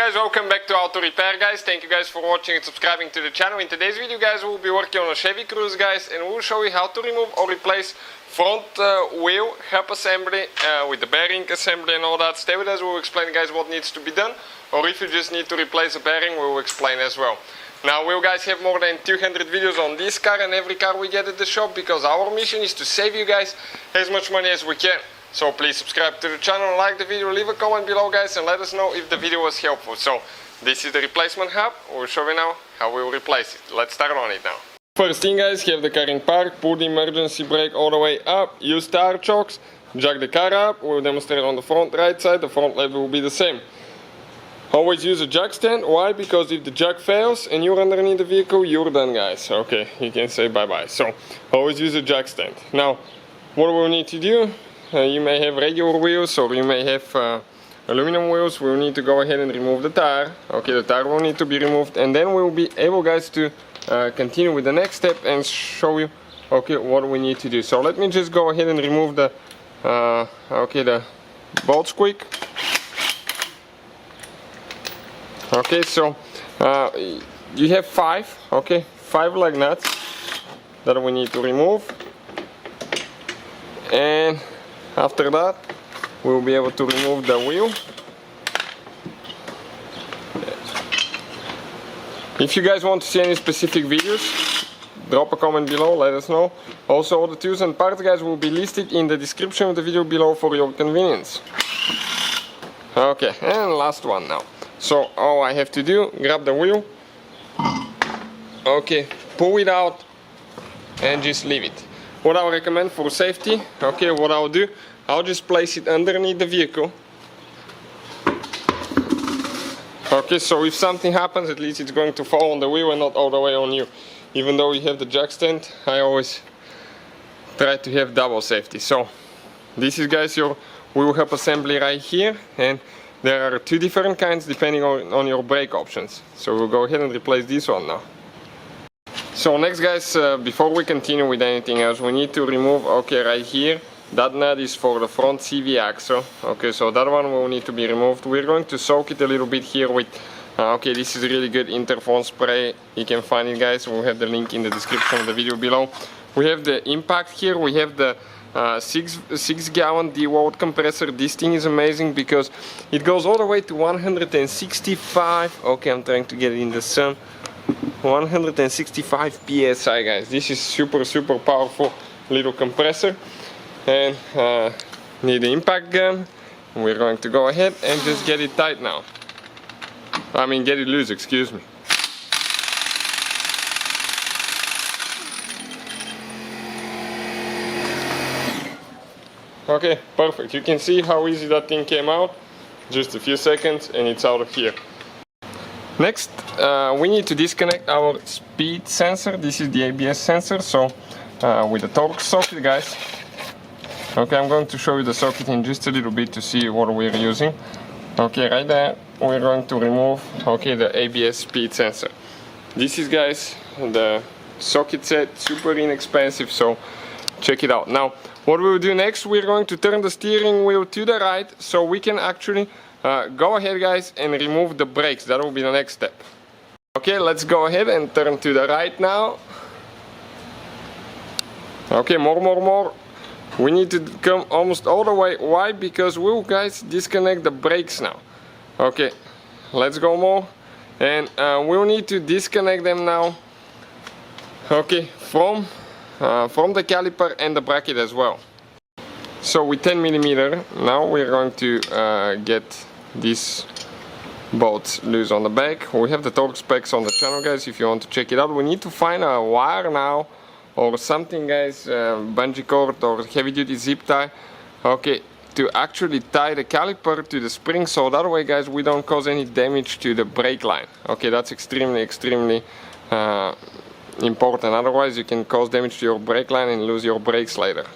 guys, welcome back to Auto Repair guys. Thank you guys for watching and subscribing to the channel. In today's video guys, we'll be working on a Chevy Cruze guys, and we'll show you how to remove or replace front wheel hub assembly with the bearing assembly and all that. Stay with us, we'll explain guys what needs to be done, or if you just need to replace a bearing, we'll explain as well. Now we'll guys have more than 200 videos on this car and every car we get at the shop, because our mission is to save you guys as much money as we can. So please subscribe to the channel, like the video, leave a comment below guys, and let us know if the video was helpful. So this is the replacement hub. We'll show you now how we'll replace it. Let's start on it now. First thing guys, have the car in park, put the emergency brake all the way up, use tire chocks, jack the car up. We'll demonstrate on the front right side, the front lever will be the same. Always use a jack stand. Why? Because if the jack fails and you're underneath the vehicle, you're done guys. Okay, you can say bye bye. So always use a jack stand. Now what we'll need to do, you may have regular wheels or you may have aluminum wheels. We'll need to go ahead and remove the tire. Okay, the tire will need to be removed, and then we'll be able guys to continue with the next step and show you okay what we need to do. So let me just go ahead and remove the the bolt squeak. Okay, so you have five lug nuts that we need to remove, and after that we'll be able to remove the wheel. If you guys want to see any specific videos, drop a comment below, let us know. Also all the tools and parts guys will be listed in the description of the video below for your convenience. Okay, and last one now. So all I have to do, grab the wheel, okay, pull it out and just leave it. What I recommend for safety, okay, what I'll do, I'll just place it underneath the vehicle. Okay, so if something happens, at least it's going to fall on the wheel and not all the way on you. Even though you have the jack stand, I always try to have double safety. So this is guys your wheel hub assembly right here, and there are two different kinds depending on your brake options. So we'll go ahead and replace this one now. So next guys, before we continue with anything else, we need to remove, okay, right here, that nut is for the front CV axle. Okay, so that one will need to be removed. We're going to soak it a little bit here with, okay, this is really good interphone spray. You can find it guys, we'll have the link in the description of the video below. We have the impact here, we have the 6 gallon DeWalt compressor. This thing is amazing because it goes all the way to 165, okay, I'm trying to get it in the sun, 165 psi guys. This is super powerful little compressor. And need the impact gun. We're going to go ahead and just get it tight now. I mean get it loose, excuse me. Okay, perfect. You can see how easy that thing came out. Just a few seconds and it's out of here. Next, we need to disconnect our speed sensor. This is the ABS sensor, so with the torque socket guys. Okay, I'm going to show you the socket in just a little bit to see what we're using. Okay, right there we're going to remove, okay, the ABS speed sensor. This is guys the socket set, super inexpensive, so check it out. Now what we'll do next, we're going to turn the steering wheel to the right so we can actually go ahead guys and remove the brakes. That will be the next step. Okay, let's go ahead and turn to the right now. Okay, more. We need to come almost all the way. Why? Because we'll guys disconnect the brakes now. Okay, let's go more, and we'll need to disconnect them now, okay, from the caliper and the bracket as well. So with 10mm now we're going to get these bolts loose on the back. We have the torque specs on the channel guys if you want to check it out. We need to find a wire now or something guys, bungee cord or heavy duty zip tie, okay, to actually tie the caliper to the spring, so that way guys we don't cause any damage to the brake line. Okay, that's extremely important, otherwise you can cause damage to your brake line and lose your brakes later.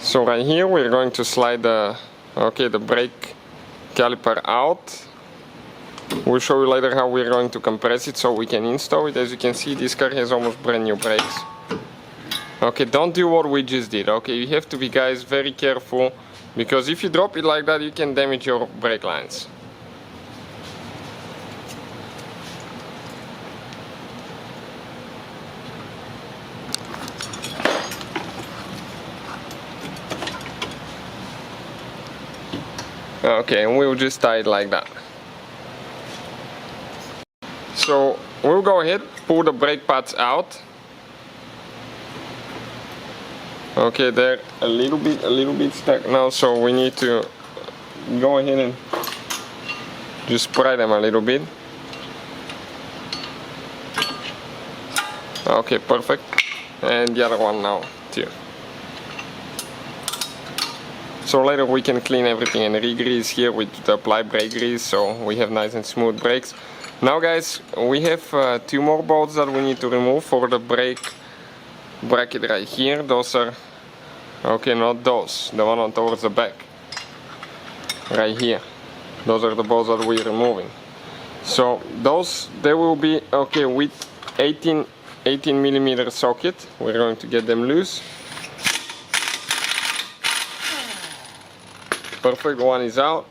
So right here we're going to slide the brake caliper out. We'll show you later how we're going to compress it so we can install it. As you can see, this car has almost brand new brakes. Okay, don't do what we just did. Okay, you have to be guys very careful, because if you drop it like that you can damage your brake lines. Okay, and we'll just tie it like that. So we'll go ahead, pull the brake pads out. Okay, they're a little bit stuck now, so we need to go ahead and just spray them a little bit. Okay, perfect. And the other one now too. So later we can clean everything and re-grease here with the apply brake grease, so we have nice and smooth brakes. Now guys, we have 2 more bolts that we need to remove for the brake bracket right here. Those are, okay, not those, the one on towards the back, right here. Those are the bolts that we're removing. So those, they will be, okay, with 18 millimeter socket. We're going to get them loose. Perfect, one is out.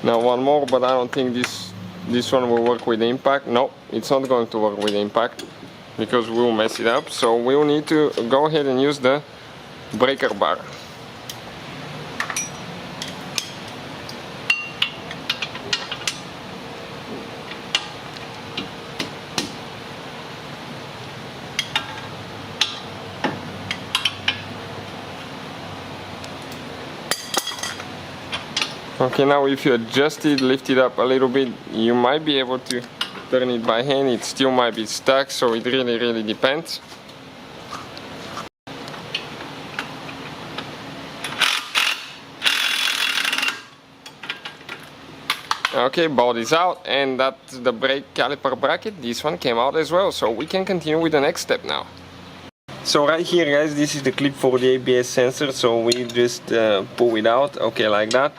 Now one more, but I don't think this one will work with the impact. No, it's not going to work with the impact because we'll mess it up. So we'll need to go ahead and use the breaker bar. Okay, now if you adjust it, lift it up a little bit, you might be able to turn it by hand. It still might be stuck, so it really depends. Okay, bolt is out, and that's the brake caliper bracket. This one came out as well, so we can continue with the next step now. So right here guys, this is the clip for the ABS sensor, so we just pull it out, okay, like that.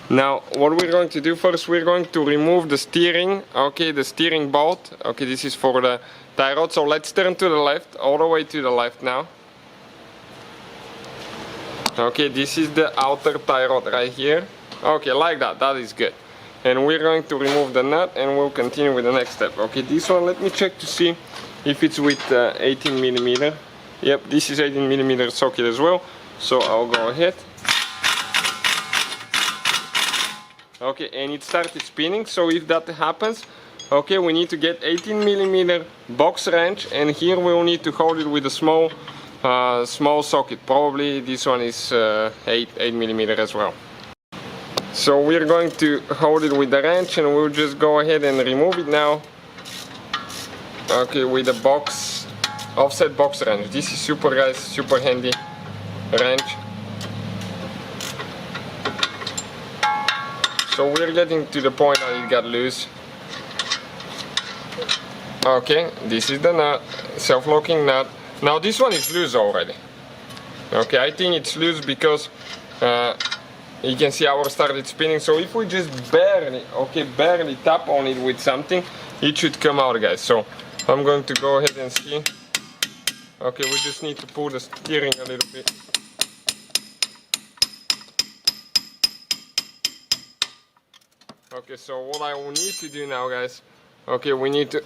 Now what we're going to do first, we're going to remove the steering, okay, the steering bolt. Okay, this is for the tie rod, so let's turn to the left, all the way to the left now. Okay, this is the outer tie rod right here. Okay, like that, that is good. And we're going to remove the nut and we'll continue with the next step. Okay, this one, let me check to see if it's with 18 millimeter. Yep, this is 18 millimeter socket as well, so I'll go ahead. Okay, and it started spinning, so if that happens, okay, we need to get 18 millimeter box wrench, and here we'll need to hold it with a small socket. Probably this one is 8 millimeter as well. So we're going to hold it with the wrench, and we'll just go ahead and remove it now. Okay, with the box offset box wrench. This is super, guys, super handy wrench. So we're getting to the point that it got loose. Okay, this is the nut, self-locking nut. Now this one is loose already. Okay, I think it's loose because you can see ours started spinning. So if we just barely tap on it with something, it should come out, guys. So I'm going to go ahead and see. Okay, we just need to pull the steering a little bit. Okay, so what I will need to do now, guys, okay, we need to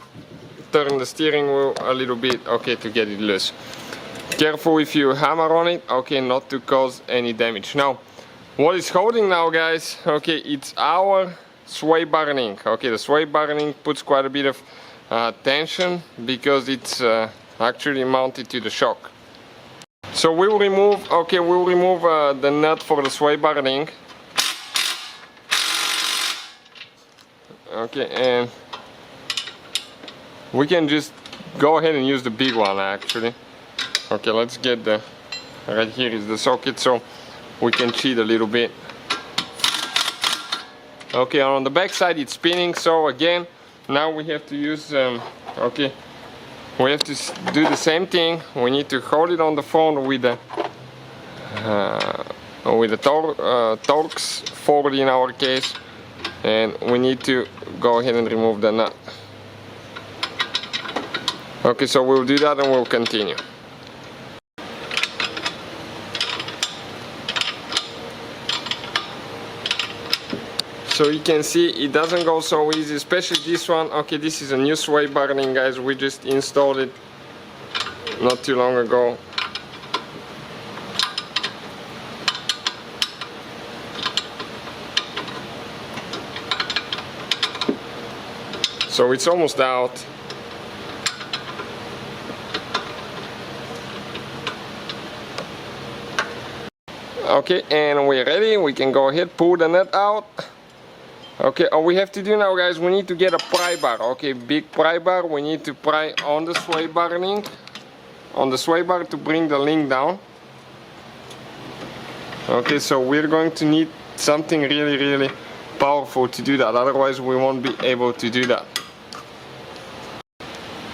turn the steering wheel a little bit, okay, to get it loose. Careful if you hammer on it, okay, not to cause any damage. Now, what is holding now, guys, okay, it's our sway bar link. Okay, the sway bar link puts quite a bit of tension because it's actually mounted to the shock. So we'll remove, the nut for the sway bar link. Okay, and we can just go ahead and use the big one actually. Okay, let's get the, right here is the socket, so we can cheat a little bit. Okay, on the back side it's spinning, so again, now we have to use, okay, we have to do the same thing. We need to hold it on the phone with the Torx 40 in our case, and we need to go ahead and remove the nut. Okay, so we'll do that and we'll continue. So you can see it doesn't go so easy, especially this one. Okay, this is a new sway bar link, guys. We just installed it not too long ago. So it's almost out. Okay, and we're ready. We can go ahead, pull the nut out. Okay, all we have to do now, guys, we need to get a pry bar. Okay, big pry bar. We need to pry on the sway bar link, on the sway bar to bring the link down. Okay, so we're going to need something really powerful to do that, otherwise we won't be able to do that.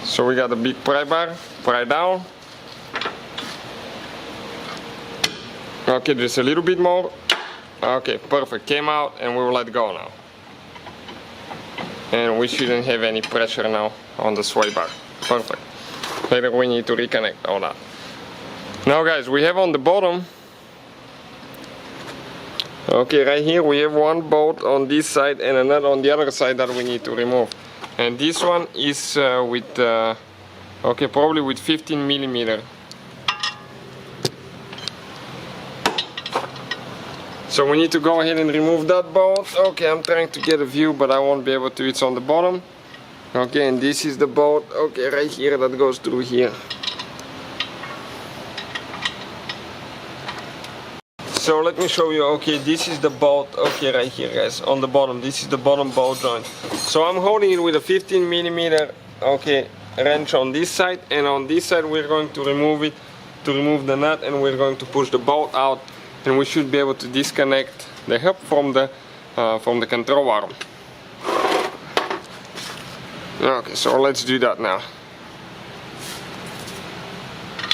So we got a big pry bar, pry down. Okay, just a little bit more. Okay, perfect, came out, and we will let go now. And we shouldn't have any pressure now on the sway bar. Perfect. Later we need to reconnect all that. Now guys, we have on the bottom, okay, right here we have one bolt on this side and another on the other side that we need to remove. And this one is with, okay, probably with 15 millimeter. So we need to go ahead and remove that bolt. Okay, I'm trying to get a view, but I won't be able to. It's on the bottom. Okay, and this is the bolt. Okay, right here, that goes through here. So let me show you. Okay, this is the bolt. Okay, right here, guys, on the bottom. This is the bottom bolt joint. So I'm holding it with a 15 millimeter, okay, wrench on this side, and on this side we're going to remove it, to remove the nut, and we're going to push the bolt out. And we should be able to disconnect the hub from the control arm. Okay, so let's do that now.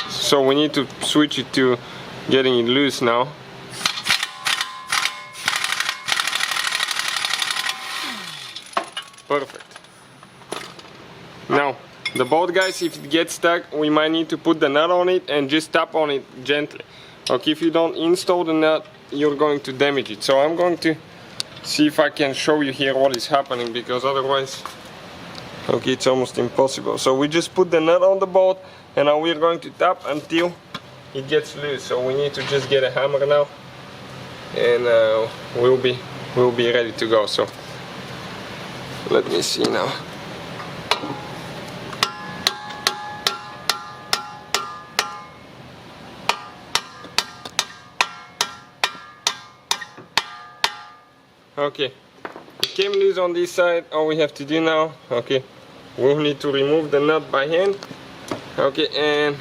So we need to switch it to getting it loose now. Perfect. Now, the bolt, guys, if it gets stuck, we might need to put the nut on it and just tap on it gently. Okay, if you don't install the nut, you're going to damage it. So I'm going to see if I can show you here what is happening, because otherwise, okay, it's almost impossible. So we just put the nut on the bolt, and now we're going to tap until it gets loose. So we need to just get a hammer now, and we'll be ready to go. So let me see now. Okay, it came loose on this side. All we have to do now, okay, we'll need to remove the nut by hand. Okay, and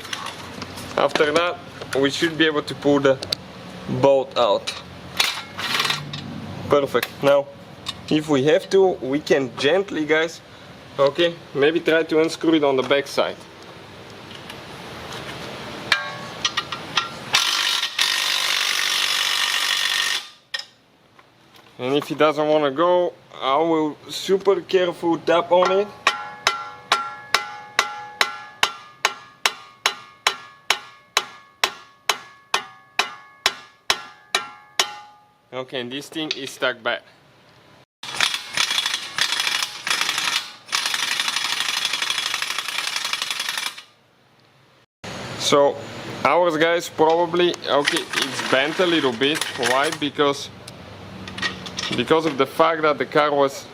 after that we should be able to pull the bolt out. Perfect. Now if we have to, we can gently, guys, okay, maybe try to unscrew it on the back side. And if he doesn't want to go, I will super careful tap on it. Okay, and this thing is stuck back. So ours, guys, probably, okay, it's bent a little bit. Why? Because of the fact that the car was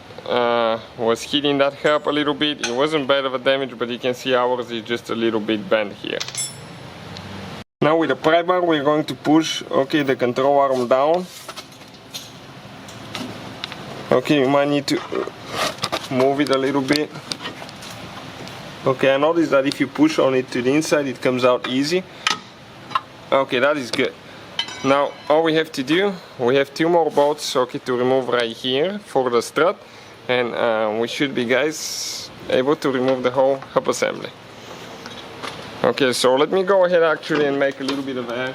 hitting that hub a little bit. It wasn't bad of a damage, but you can see ours is just a little bit bent here. Now with the pry bar we're going to push, okay, the control arm down. Okay, you might need to move it a little bit. Okay, I noticed that if you push on it to the inside, it comes out easy. Okay, that is good. Now all we have to do, we have two more bolts, okay, to remove right here for the strut, and we should be, guys, able to remove the whole hub assembly. Okay, so let me go ahead actually and make a little bit of air.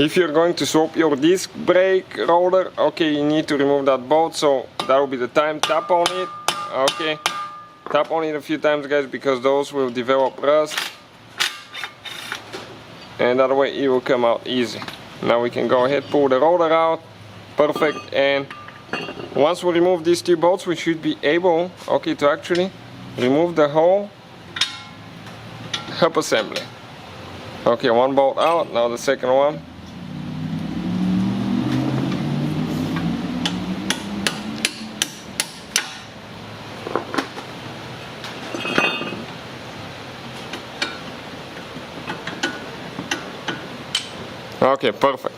If you're going to swap your disc brake roller, okay, you need to remove that bolt, so that will be the time. Tap on it, okay, tap on it a few times, guys, because those will develop rust, and that way it will come out easy. Now we can go ahead, pull the roller out, perfect. And once we remove these two bolts, we should be able, okay, to actually remove the whole hub assembly. Okay, one bolt out, now the second one. Okay, perfect.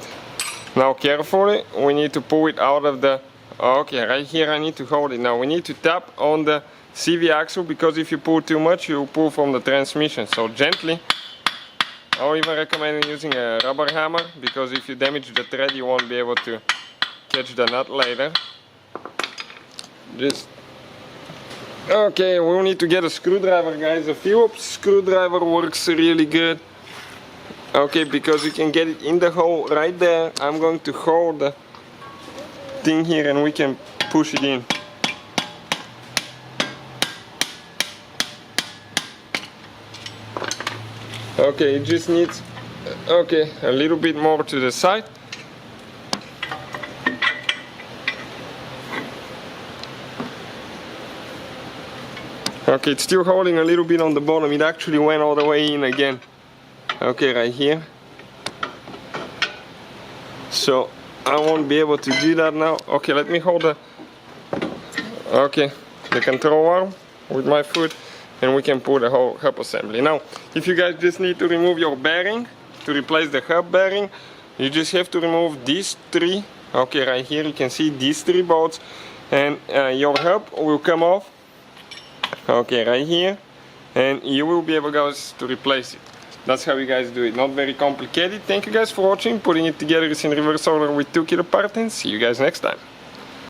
Now carefully, we need to pull it out of the, okay, right here I need to hold it. Now we need to tap on the CV axle, because if you pull too much, you pull from the transmission. So gently. I even recommend using a rubber hammer, because if you damage the thread, you won't be able to catch the nut later. Just, okay, we'll need to get a screwdriver, guys. A Phillips screwdriver works really good. Okay, because you can get it in the hole right there. I'm going to hold the thing here and we can push it in. Okay, it just needs, okay, a little bit more to the side. Okay, it's still holding a little bit on the bottom. It actually went all the way in again. Okay, right here. So I won't be able to do that now. Okay, let me hold the, okay, the control arm with my foot, and we can pull the whole hub assembly. Now, if you guys just need to remove your bearing to replace the hub bearing, you just have to remove these three. Okay, right here you can see these three bolts, and your hub will come off. Okay, right here, and you will be able, guys, to replace it. That's how you guys do it. Not very complicated. Thank you guys for watching. Putting it together is in reverse order with 2 kilo parts, and see you guys next time.